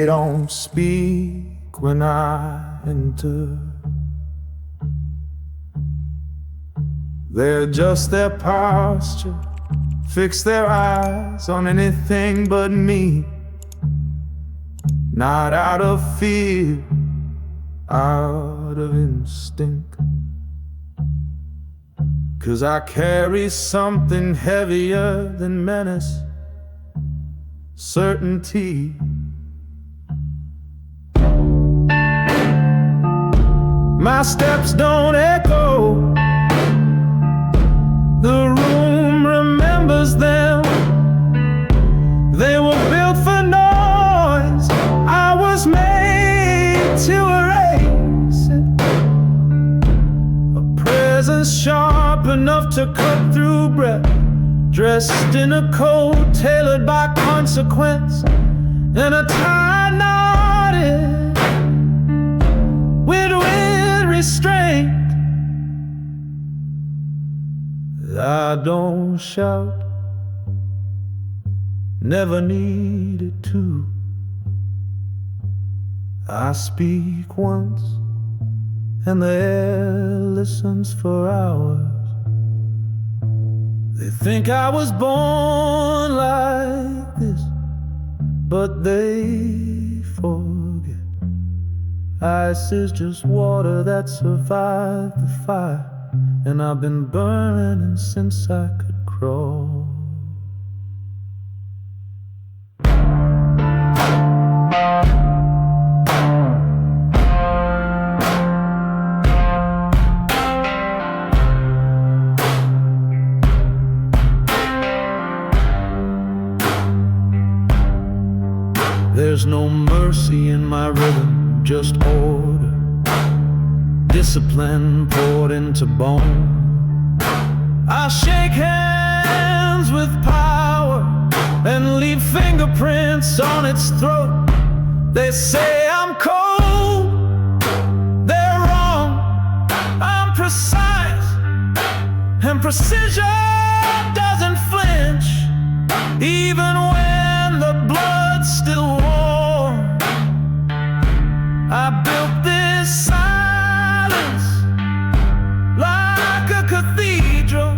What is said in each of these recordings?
They don't speak when I enter. They adjust their posture, fix their eyes on anything but me. Not out of fear, out of instinct. 'Cause I carry something heavier than menace, certainty. My steps don't echo, the room remembers them. They were built for noise, I was made to erase it. A presence sharp enough to cut through breath, dressed in a coat tailored by consequence, and a tie knotted with restraint. I don't shout, never needed to. I speak once, and the air listens for hours. They think I was born like this, but they forget ice is just water that survived the fire, and I've been burning since I could crawl. There's no mercy in my rhythm, just order, discipline poured into bone. I'll shake hands with power and leave fingerprints on its throat. They say I'm cold, they're wrong. I'm precise, and precision doesn't flinch, even when the blood's still warm. I built this silence like a cathedral,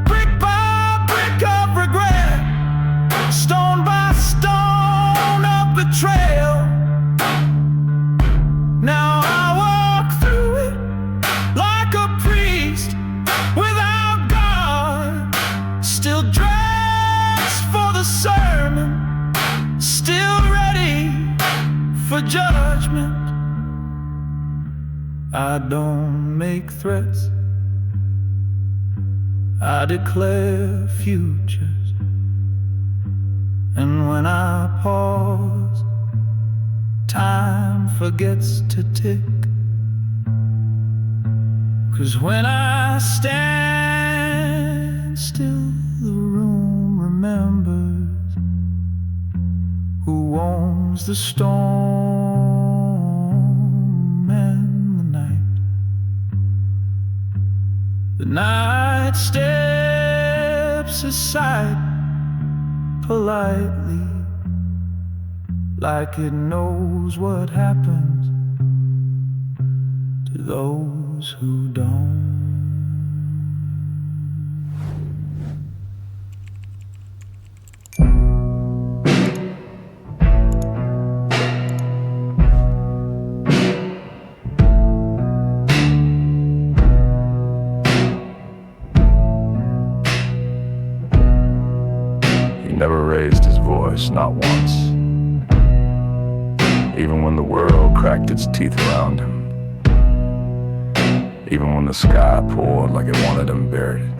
brick by brick of regret, stone by stone of betrayal. Now I walk through it like a priest without God, still dressed for the sermon, still ready for judgment. I don't make threats, I declare futures. And when I pause, time forgets to tick. 'Cause when I stand still, the room remembers who owns the storm and the night. The night steps aside politely, like it knows what happens to those who don't. Never raised his voice, not once, even when the world cracked its teeth around him, even when the sky poured like it wanted him buried.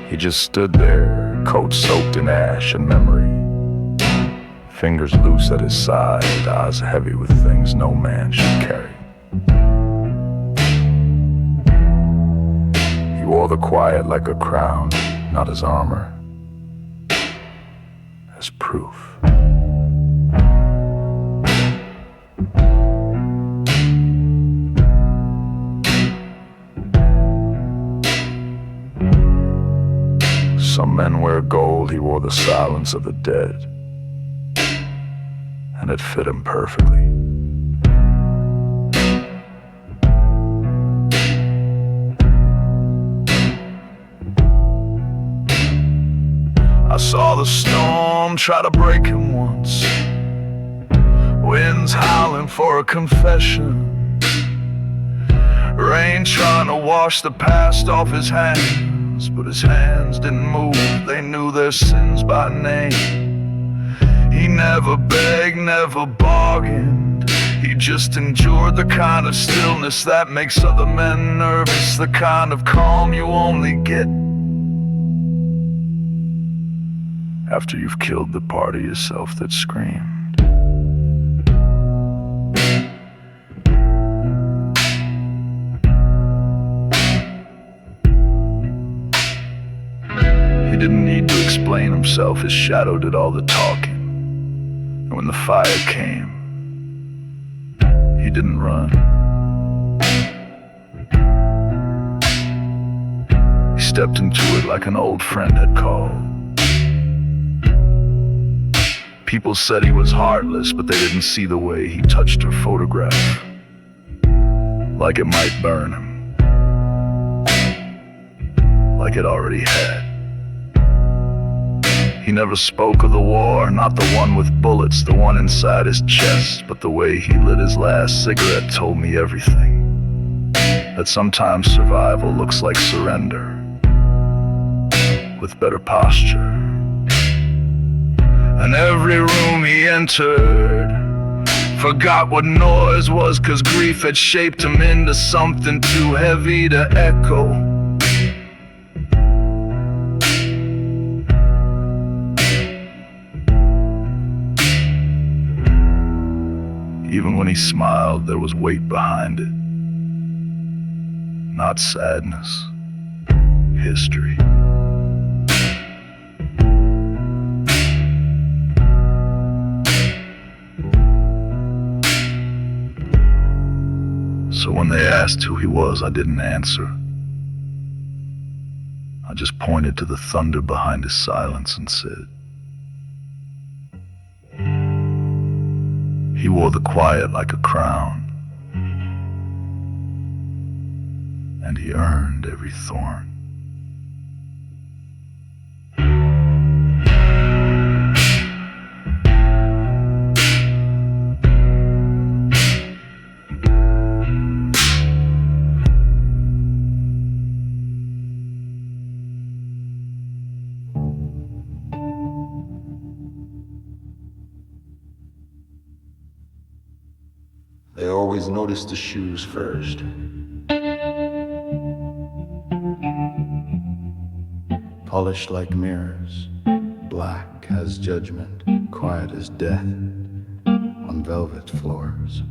He just stood there, coat soaked in ash and memory, fingers loose at his side, eyes heavy with things no man should carry. He wore the quiet like a crown, not as armor, as proof. men wear gold, he wore the silence of the dead, and it fit him perfectly. I saw the storm try to break him once, winds howling for a confession, rain trying to wash the past off his hands, but his hands didn't move, they knew their sins by name. He never begged, never bargained, he just endured the kind of stillness that makes other men nervous, the kind of calm you only get after you've killed the part of yourself that screamed. He didn't need to explain himself, his shadow did all the talking. And when the fire came, he didn't run. He stepped into it like an old friend had called. People said he was heartless, but they didn't see the way he touched her photograph, like it might burn him, like it already had. He never spoke of the war, not the one with bullets, the one inside his chest, but the way he lit his last cigarette told me everything. That sometimes survival looks like surrender, with better posture. And every room he entered forgot what noise was, 'cause grief had shaped him into something too heavy to echo. Even when he smiled, there was weight behind it. Not sadness, history. So when they asked who he was, I didn't answer. I just pointed to the thunder behind his silence and said, he wore the quiet like a crown, and he earned every thorn. They always notice the shoes first. Polished like mirrors, black as judgment, quiet as death, on velvet floors.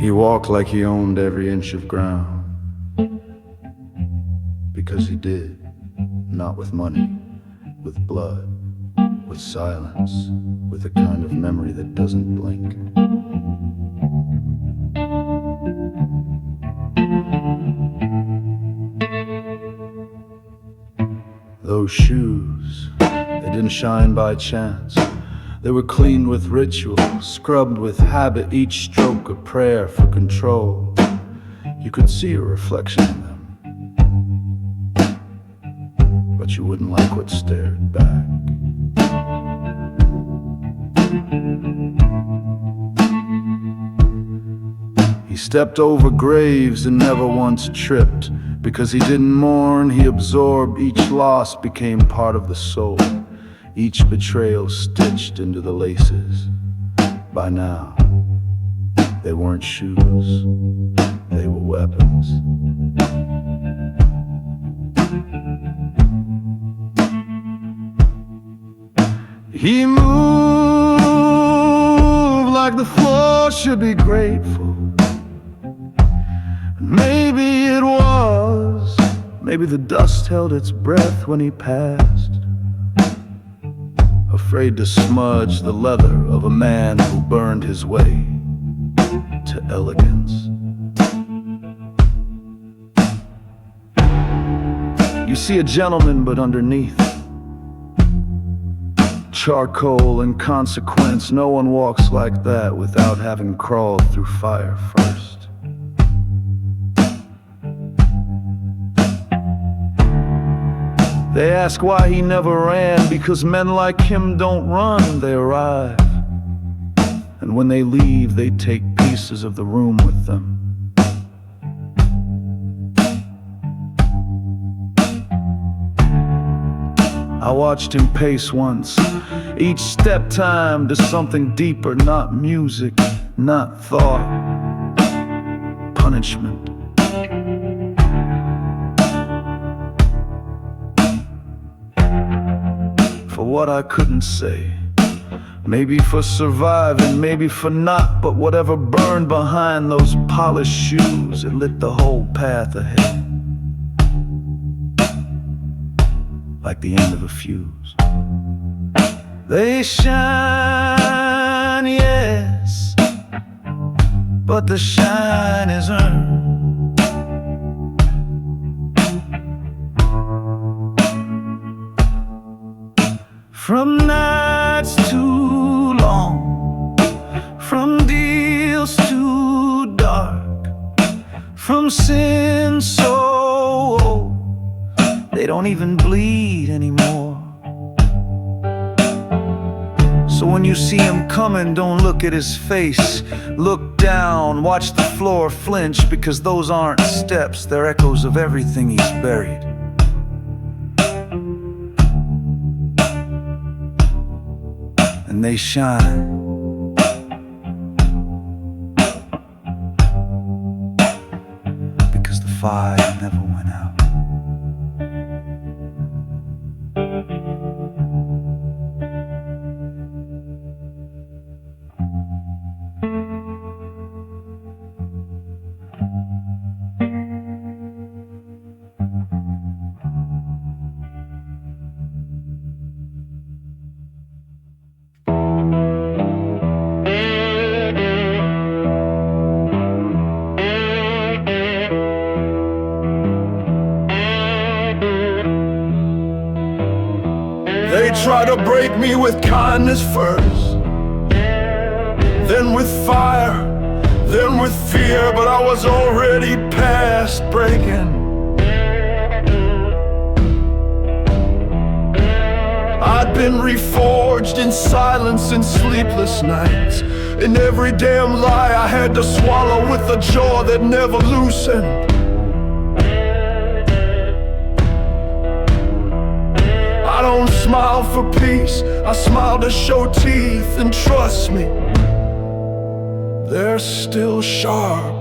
He walked like he owned every inch of ground, because he did, not with money, with blood, with silence, with a kind of memory that doesn't blink. Those shoes, they didn't shine by chance. They were cleaned with ritual, scrubbed with habit, each stroke a prayer for control. You could see a reflection in them, but you wouldn't like what stared back. He stepped over graves and never once tripped. Because he didn't mourn, he absorbed. Each loss became part of the soul, each betrayal stitched into the laces. By now, they weren't shoes, they were weapons. He moved like the floor should be grateful. Maybe it was, maybe the dust held its breath when he passed, afraid to smudge the leather of a man who burned his way to elegance. You see a gentleman, but underneath charcoal and consequence. No one walks like that without having crawled through fire first. They ask why he never ran, because men like him don't run, they arrive. And when they leave, they take pieces of the room with them. I watched him pace once, each step time to something deeper, not music, not thought, punishment. For what I couldn't say, maybe for surviving, maybe for not, but whatever burned behind those polished shoes, it lit the whole path ahead. Like the end of a fuse. They shine, yes, but the shine is earned. From nights too long, from deals too dark, from sin so old they don't even bleed anymore. So when you see him coming, don't look at his face. Look down, watch the floor flinch, because those aren't steps, they're echoes of everything he's buried. And they shine. Because the fire never went out. They try to break me with kindness first, then with fire, then with fear, but I was already past breaking. I'd been reforged in silence and sleepless nights, in every damn lie I had to swallow with a jaw that never loosened. I don't smile for peace, I smile to show teeth, and trust me, they're still sharp.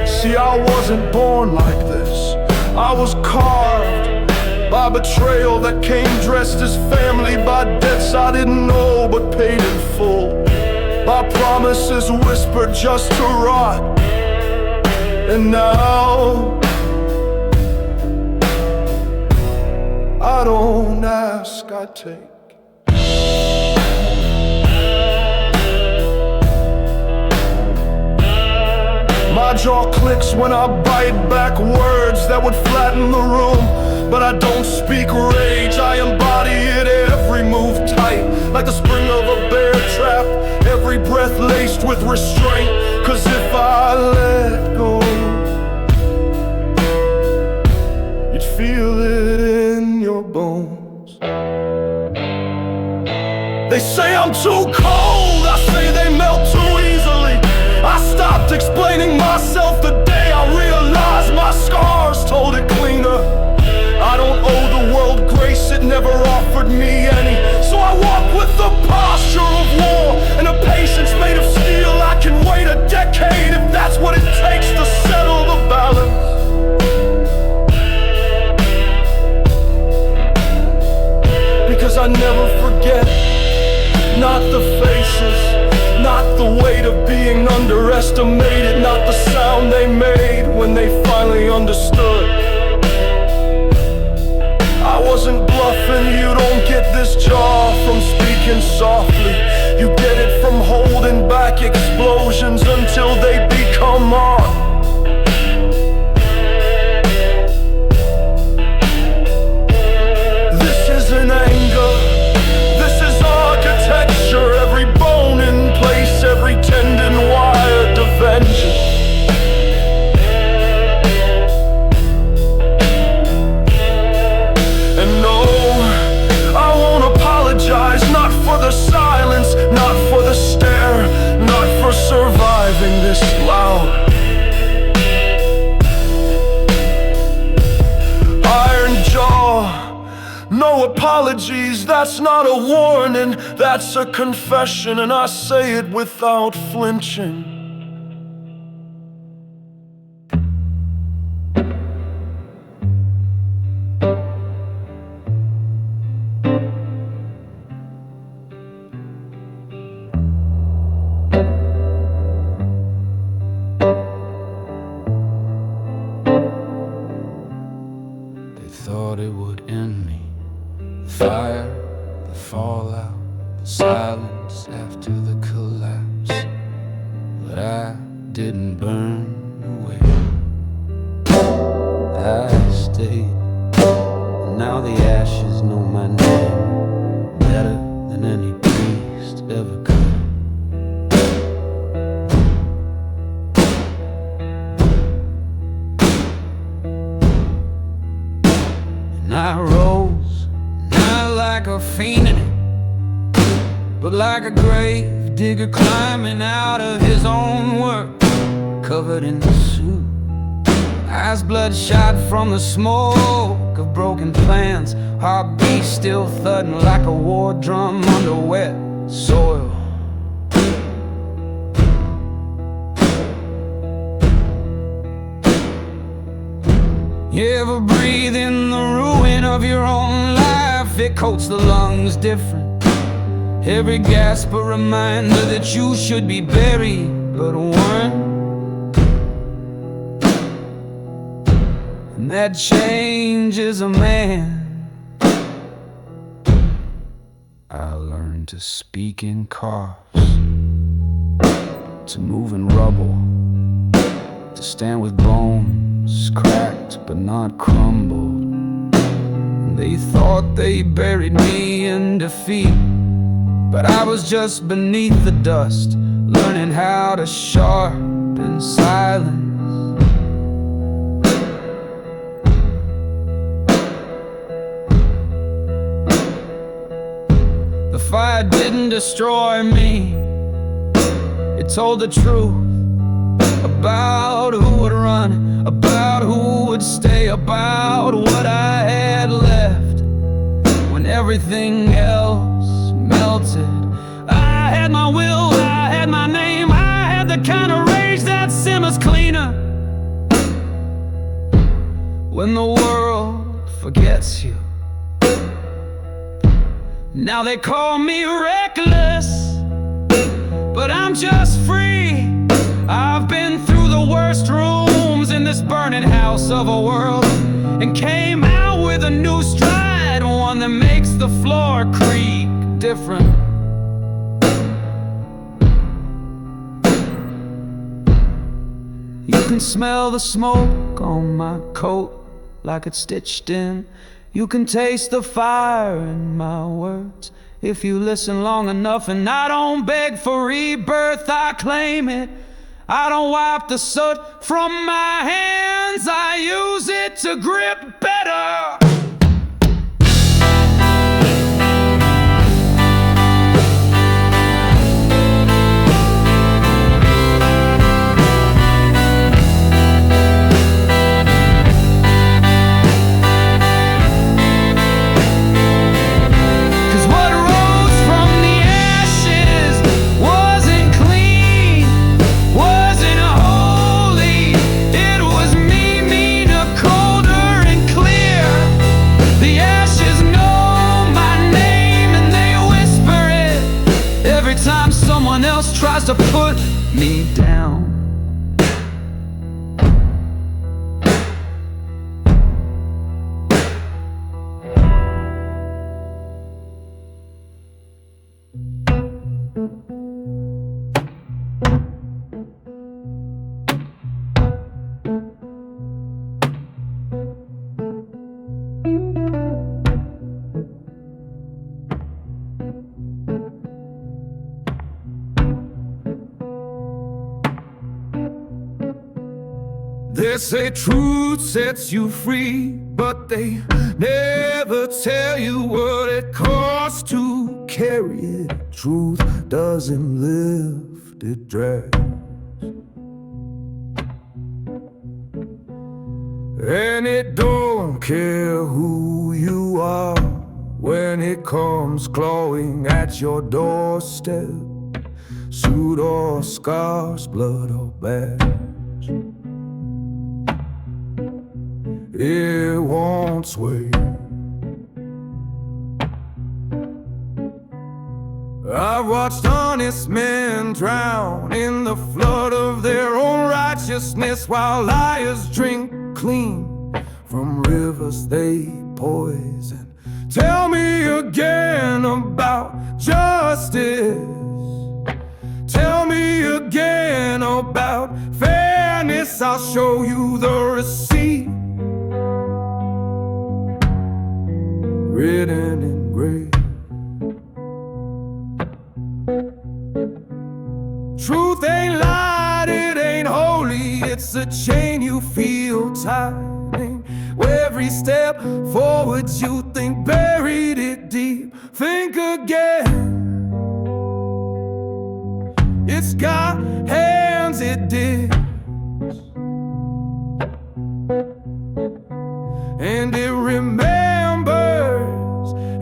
See, I wasn't born like this. I was carved by betrayal that came dressed as family, by debts I didn't know but paid in full, by promises whispered just to rot. And now I don't ask, I take. My jaw clicks when I bite back words that would flatten the room, but I don't speak rage, I embody it, every move tight, like the spring of a bear trap, every breath laced with restraint. Cause if I let go, you'd feel it in your bones. They say I'm too cold, I say they melt too easily. I stopped explaining myself the day I realized my scars told it cleaner. I don't owe the world grace, it never offered me any. So I walk with the posture of war and a patience made of steel. I can wait a decade if that's what it takes to settle the balance. Because I never forget, not the faces, not the weight of being underestimated, not the sound they made when they finally understood. I wasn't bluffing, you don't get this jaw from speaking softly. You get it from holding back explosions until they become No apologies, that's not a warning, that's a confession, and I say it without flinching. Thought it would end me. The fire, the fallout, the silence after the collapse. But I didn't burn away. I stayed. Now the ashes know my name better than any priest ever could. I rose, not like a fiend in it, but like a grave digger climbing out of his own work, covered in the soot. Eyes bloodshot from the smoke of broken plans, heartbeat still thudding like a war drum under wet soil. You ever breathe in the ruin of your own life? It coats the lungs different. Every gasp a reminder that you should be buried but weren't. And that changes a man. I learned to speak in coughs, to move in rubble, to stand with bones cracked but not crumbled. And they thought they buried me in defeat, but I was just beneath the dust, learning how to sharpen silence. The fire didn't destroy me, it told the truth about who would run, about who would stay, about what I had left when everything else melted. I had my will, I had my name, I had the kind of rage that simmers cleaner when the world forgets you. Now they call me reckless, but I'm just free. I've been through the worst rooms in this burning house of a world, and came out with a new stride, one that makes the floor creak different. You can smell the smoke on my coat like it's stitched in. You can taste the fire in my words if you listen long enough. And I don't beg for rebirth, I claim it. I don't wipe the soot from my hands, I use it to grip better. Someone else tries to put me down. They say truth sets you free, but they never tell you what it costs to carry it. Truth doesn't lift, it drags. And it don't care who you are. when it comes clawing at your doorstep, suit or scars, blood or badge, it won't sway. I've watched honest men drown in the flood of their own righteousness, while liars drink clean from rivers they poison. Tell me again about justice. Tell me again about fairness. I'll show you the receipt written in gray. Truth ain't light, it ain't holy. It's a chain you feel tightening. Every step forward you think buried it deep. Think again. It's got hands it digs, and it remembers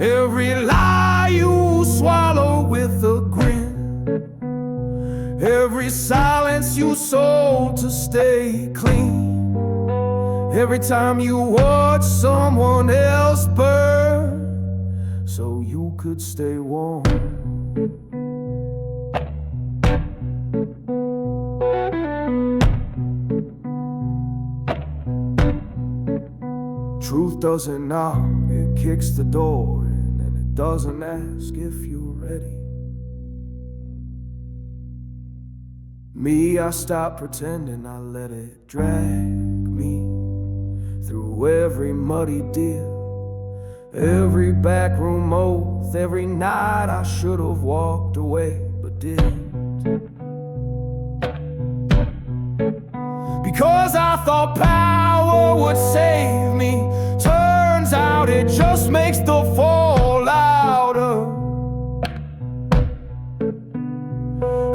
every lie you swallow with a grin, every silence you sold to stay clean, every time you watch someone else burn so you could stay warm. Truth doesn't knock, it kicks the door in, and it doesn't ask if you're ready. Me, I stopped pretending, I let it drag me through every muddy deal, every backroom oath, every night I should have walked away but didn't. Because I thought power would save me, turns out it just makes the fall louder.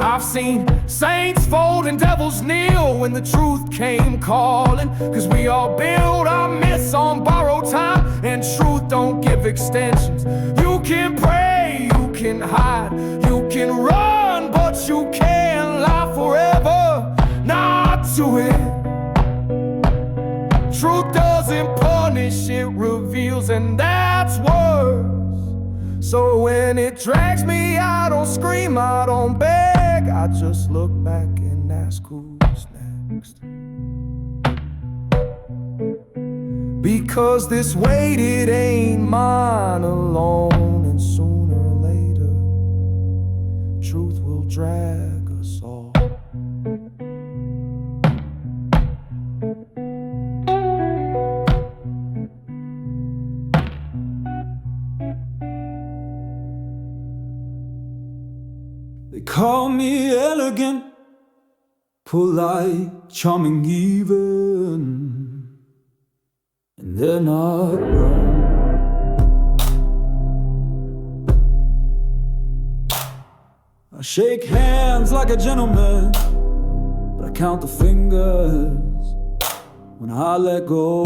I've seen saints fold and devils kneel when the truth came calling, 'cause we all build our myths on borrowed time, and truth don't give extensions. You can pray, you can hide, you can run, but you can't lie forever. Not to it. Truth doesn't punish, it reveals, and that's worse. So when it drags me, I don't scream, I don't beg, I just look back and ask who's next. Because this weight, it ain't mine alone, and sooner or later, truth will drag us all. They call me elegant, polite, charming even, and they're not wrong. I shake hands like a gentleman, but I count the fingers when I let go.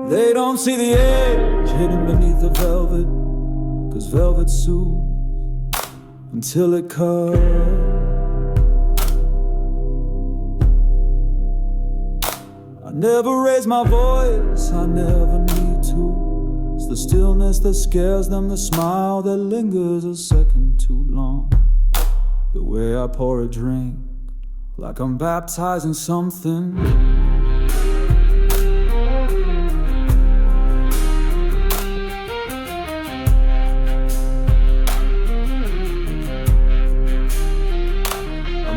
They don't see the edge hidden beneath the velvet, 'cause velvet soothes until it cuts. I never raise my voice, I never need to. It's the stillness that scares them, the smile that lingers a second too long. The way I pour a drink, like I'm baptizing something.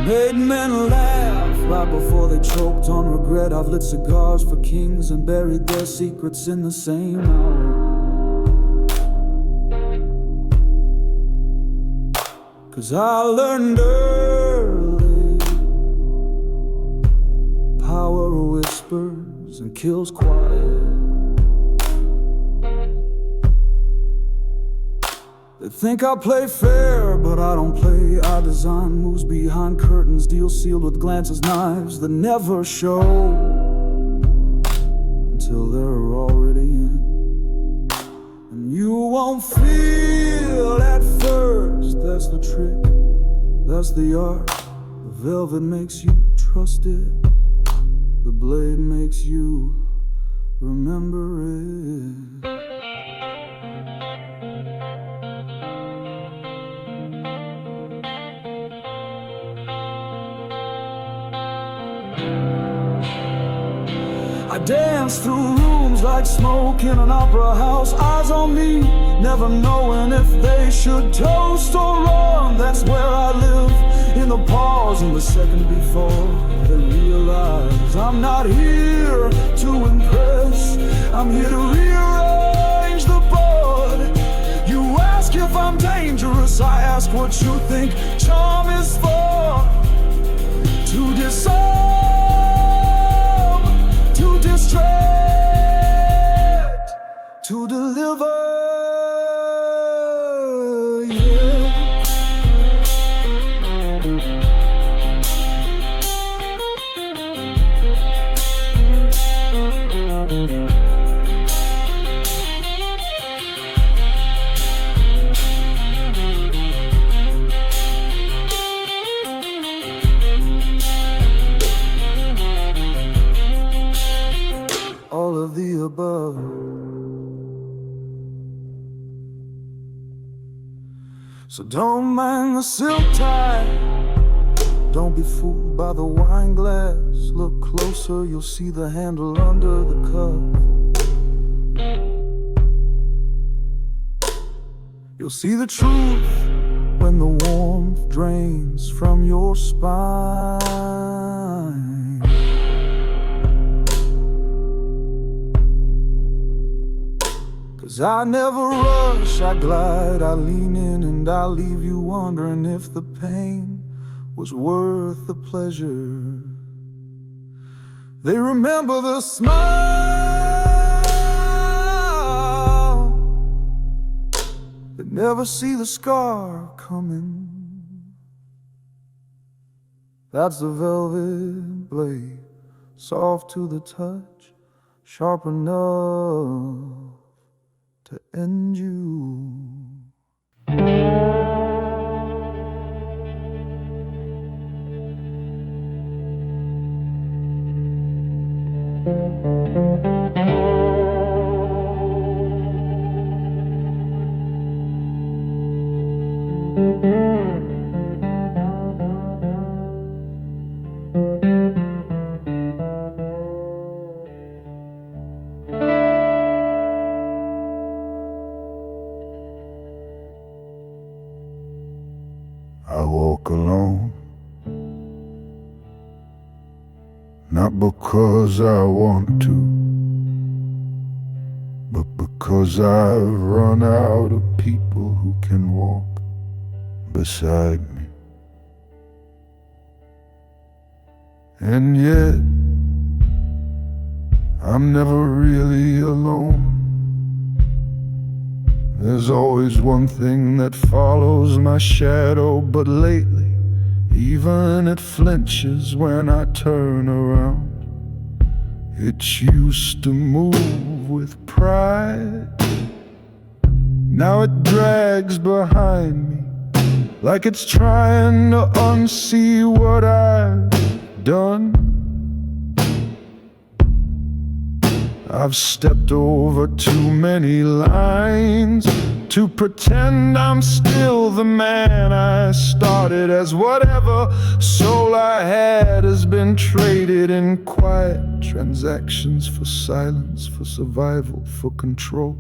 Made men laugh right before they choked on regret. I've lit cigars for kings and buried their secrets in the same hour. 'Cause I learned early, power whispers and kills quiet. They think I play fair, but I don't play. I design moves behind curtains, deals sealed with glances, knives that never show. don't feel at first. That's the trick, that's the art. The velvet makes you trust it, the blade makes you remember it. I dance through rooms like smoke in an opera house. Eyes on me, never knowing if they should toast or run. That's where I live, in the pause, in the second before they realize I'm not here to impress, I'm here to rearrange the board. You ask if I'm dangerous, I ask what you think charm is for. To disarm, to distract, to deliver, yeah. All of the above. So don't mind the silk tie, don't be fooled by the wine glass. Look closer, you'll see the handle under the cuff. You'll see the truth when the warmth drains from your spine. Cause I never rush, I glide, I lean in, and I leave you wondering if the pain was worth the pleasure. They remember the smile, they never see the scar coming. That's the velvet blade, soft to the touch, sharp enough to end you. I walk alone, not because I want to, but because I've run out of people who can walk beside me. And yet, I'm never really alone. There's always one thing that follows my shadow, but lately, even it flinches when I turn around. It used to move with pride, now it drags behind me, like it's trying to unsee what I've done. I've stepped over too many lines to pretend I'm still the man I started as. Whatever soul I had has been traded in quiet transactions for silence, for survival, for control.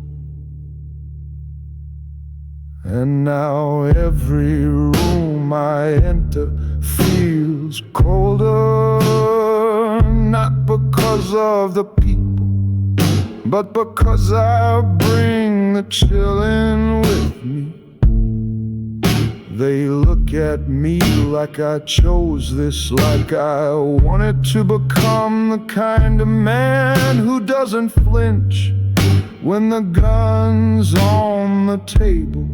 And now every room I enter feels colder, not because of the people, but because I bring the chillin' with me. They look at me like I chose this, like I wanted to become the kind of man who doesn't flinch when the gun's on the table.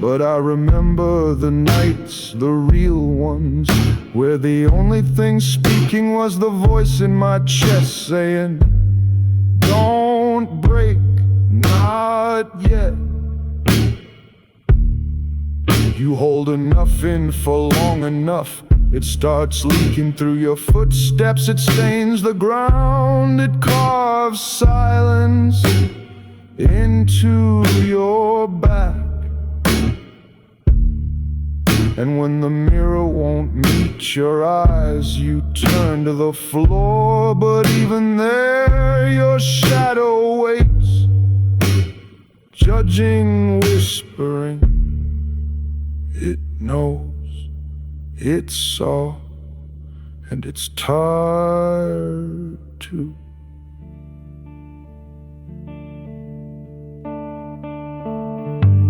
But I remember the nights, the real ones, where the only thing speaking was the voice in my chest saying, don't break, but yet you hold enough in for long enough, it starts leaking through your footsteps. It stains the ground, it carves silence into your back. And when the mirror won't meet your eyes, you turn to the floor. But even there, your shadow waits, judging, whispering. It knows, it saw, and it's tired too.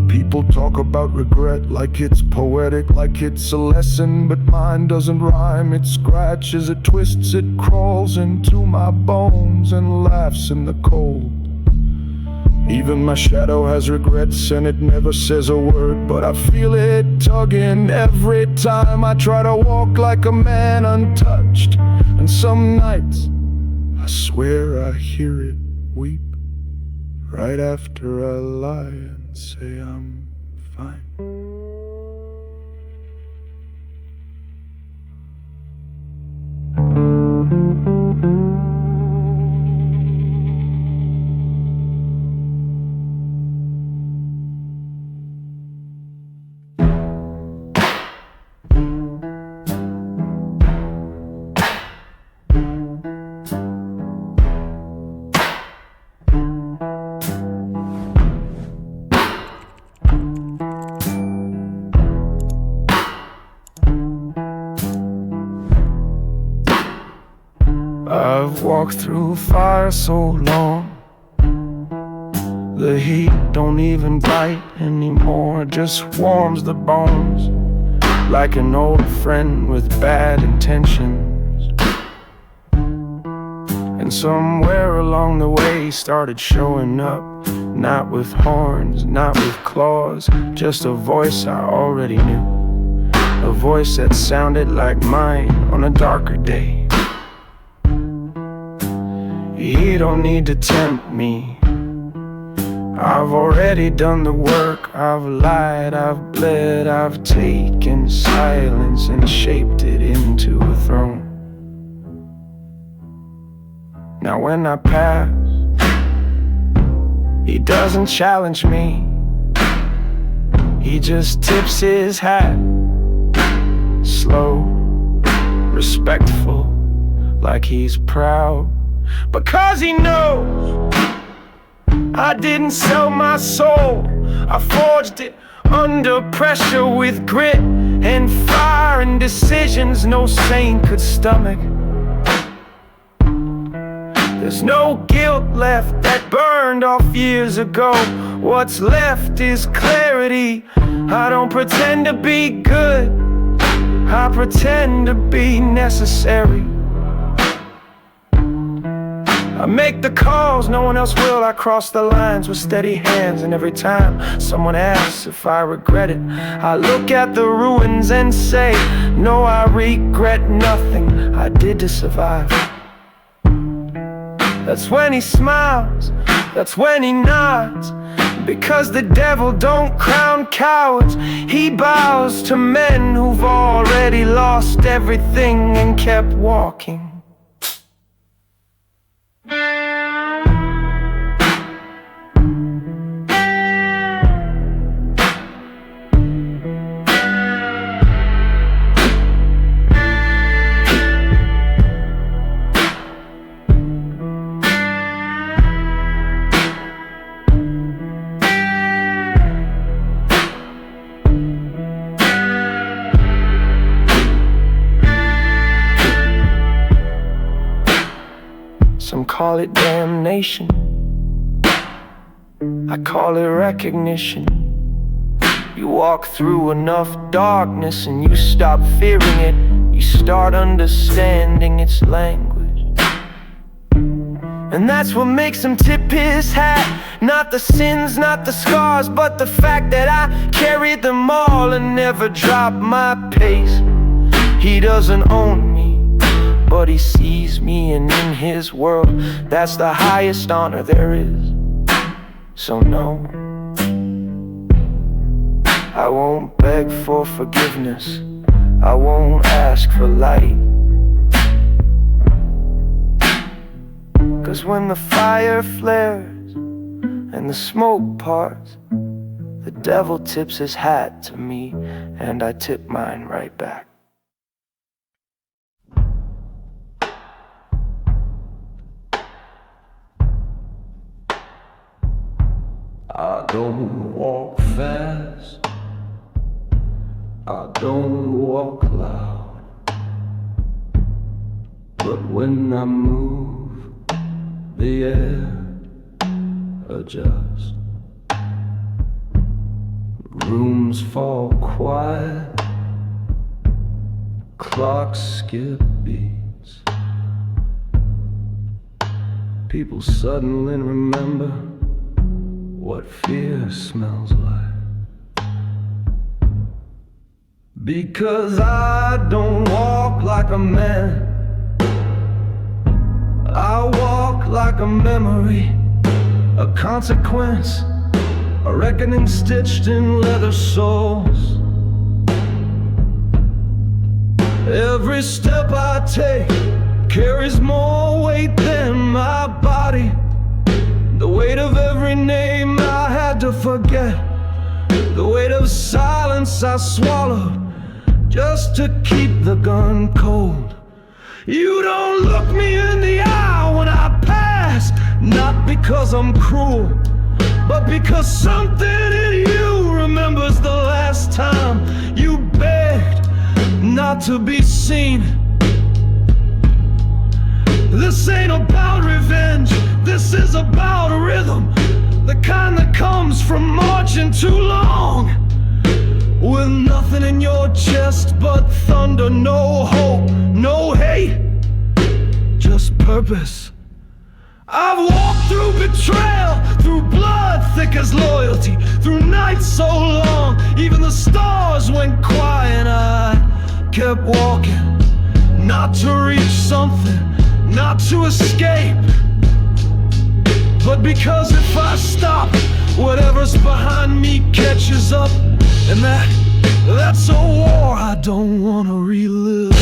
People talk about regret like it's poetic, like it's a lesson, but mine doesn't rhyme. It scratches, it twists, it crawls into my bones and laughs in the cold. Even my shadow has regrets and it never says a word, but I feel it tugging every time I try to walk like a man untouched. And some nights I swear I hear it weep right after I lie and say I'm fine. I've walked through fire so long, the heat don't even bite anymore, just warms the bones like an old friend with bad intentions. And somewhere along the way he started showing up, not with horns, not with claws, just a voice I already knew, a voice that sounded like mine on a darker day. He don't need to tempt me, I've already done the work. I've lied, I've bled, I've taken silence and shaped it into a throne. Now when I pass, he doesn't challenge me, he just tips his hat, slow, respectful, like he's proud. Because he knows I didn't sell my soul, I forged it under pressure with grit and fire and decisions no saint could stomach. There's no guilt left that burned off years ago. What's left is clarity. I don't pretend to be good, I pretend to be necessary. I make the calls, no one else will. I cross the lines with steady hands, and every time someone asks if I regret it, I look at the ruins and say, no, I regret nothing I did to survive. That's when he smiles, that's when he nods, because the devil don't crown cowards. He bows to men who've already lost everything and kept walking. Some call it damnation, I call it recognition. You walk through enough darkness and you stop fearing it, you start understanding its language. And that's what makes him tip his hat. Not the sins, not the scars, but the fact that I carried them all and never dropped my pace. He doesn't own me, but he sees me, and in his world, that's the highest honor there is. So no, I won't beg for forgiveness, I won't ask for light. 'Cause when the fire flares and the smoke parts, the devil tips his hat to me, and I tip mine right back. I don't walk fast, I don't walk loud, but when I move, the air adjusts. Rooms fall quiet, clocks skip beats. People suddenly remember what fear smells like. Because I don't walk like a man, I walk like a memory, a consequence, a reckoning stitched in leather soles. Every step I take carries more weight than my body, the weight of every name I had to forget, the weight of silence I swallowed just to keep the gun cold. You don't look me in the eye when I pass, not because I'm cruel, but because something in you remembers the last time you begged not to be seen. This ain't about revenge, this is about rhythm, the kind that comes from marching too long, with nothing in your chest but thunder, no hope, no hate, just purpose. I've walked through betrayal, through blood thick as loyalty, through nights so long, even the stars went quiet. I kept walking, not to reach something, not to escape, but because if I stop, whatever's behind me catches up, and that's a war I don't wanna relive.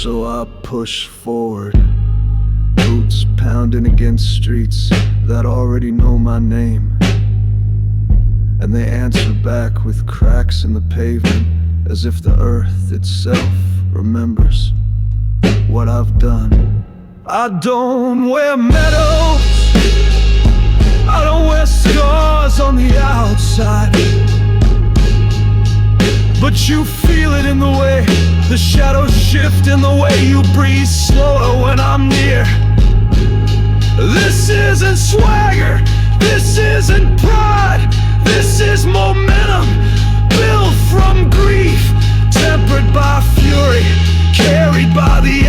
So I push forward, boots pounding against streets that already know my name, and they answer back with cracks in the pavement, as if the earth itself remembers what I've done. I don't wear medals, I don't wear scars on the outside, but you feel it in the way the shadows shift, in the way you breathe slower when I'm near. This isn't swagger, this isn't pride, this is momentum, built from grief, tempered by fury, carried by the